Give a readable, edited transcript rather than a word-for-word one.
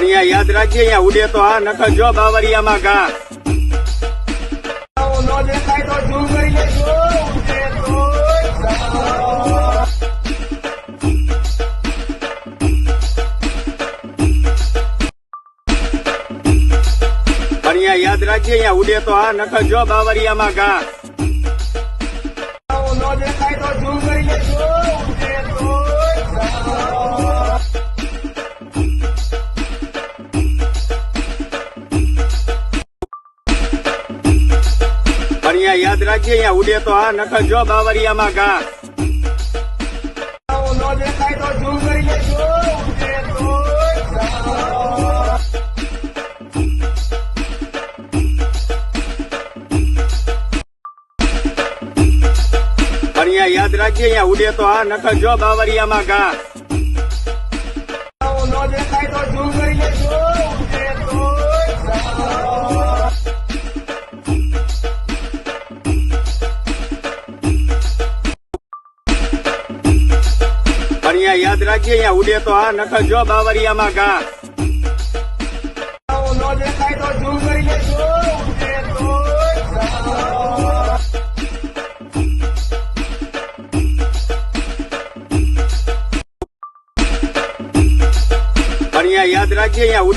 અહીંયા યાદ રાખજે, અહીંયા ઉડે તો હા, નકર જો બાવરિયામાં ઘા. નો દેખાય તો ઝૂમ કરી લેજો. ઉડે તો અહીંયા યાદ રાખજે, અહીંયા ઉડે તો હા, નકર જો બાવરિયામાં ઘા. નો દેખાય તો ઝૂમ કરી લેજો. ઉડે તો અહીંયા યાદ રાખજે, અહીંયા ઉડે તો હા, નકર જો બાવરિયામાં ઘા. નો દેખાય તો ઝૂમ કરી લેજો. ઉડે તો અહીંયા યાદ રાખજે, અહીંયા ઉડે તો હા, નકર જો બાવરિયામાં ઘા. નો દેખાય તો ઝૂમ કરી લેજો. ઉડે તો અહીંયા યાદ રાખજે, અહીંયા ઉડે તો હા, નકર જો બાવરિયામાં ઘા. નો દેખાય તો ઝૂમ કરી લેજો. ઉડે તો અહીંયા યાદ રાખજે, અહીંયા ઉડે